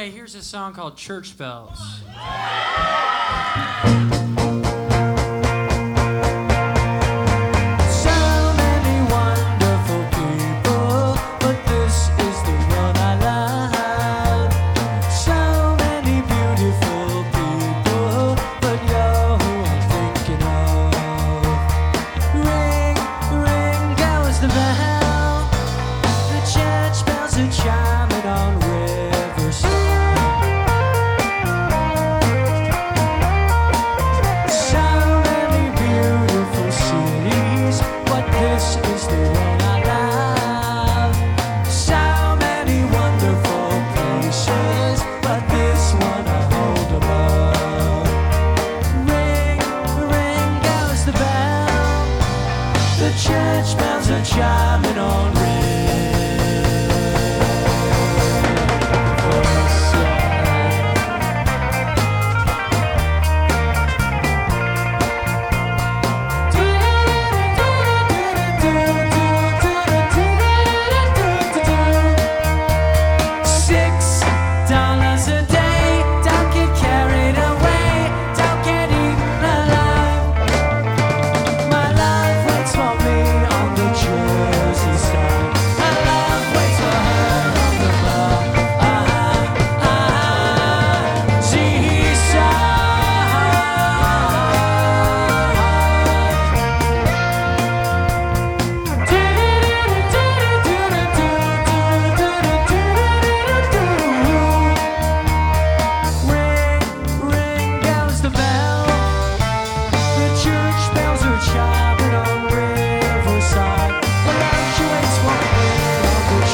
way, here's a song called Church Bells. Church bells are chiming on $6 a day, don't get carried away, don't get eaten alive. My love waits for me on the Jersey side. My love waits for her on the seaside. Ring goes the bell. The church bells are chiming on Riverside. The love waits for me on the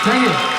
Thank you.